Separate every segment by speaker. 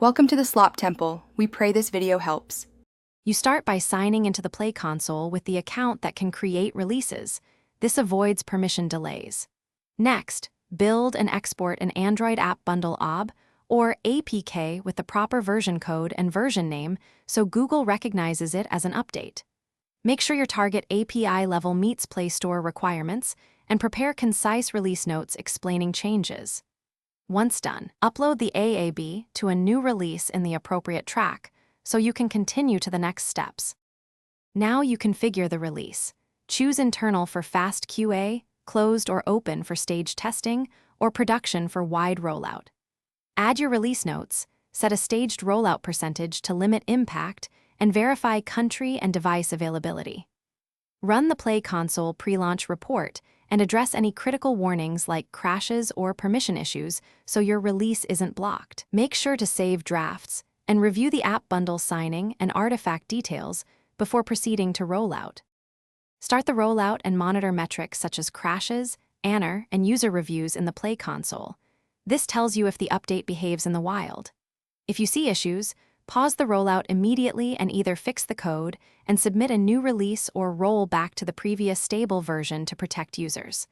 Speaker 1: Welcome to the Slop Temple. We pray this video helps.
Speaker 2: You start by signing into the Play console with the account that can create releases. This avoids permission delays. Next, build and export an Android App Bundle OB or APK with the proper version code and version name so Google recognizes it as an update. Make sure your target API level meets Play Store requirements and prepare concise release notes explaining changes. Once done, upload the AAB to a new release in the appropriate track so you can continue to the next steps. Now you configure the release. Choose internal for fast QA, closed or open for stage testing, or production for wide rollout. Add your release notes, set a staged rollout percentage to limit impact, and verify country and device availability. Run the Play console pre-launch report and address any critical warnings like crashes or permission issues so your release isn't blocked. Make sure to save drafts and review the app bundle signing and artifact details before proceeding to rollout. Start the rollout and monitor metrics such as crashes, ANR, and user reviews in the Play console. This tells you if the update behaves in the wild. If you see issues, pause the rollout immediately and either fix the code and submit a new release or roll back to the previous stable version to protect users.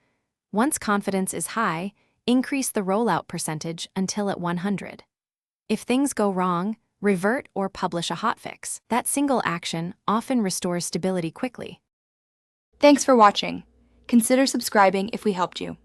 Speaker 2: Once confidence is high, increase the rollout percentage until at 100. If things go wrong, revert or publish a hotfix. That single action often restores stability quickly.
Speaker 1: Thanks for watching. Consider subscribing if we helped you.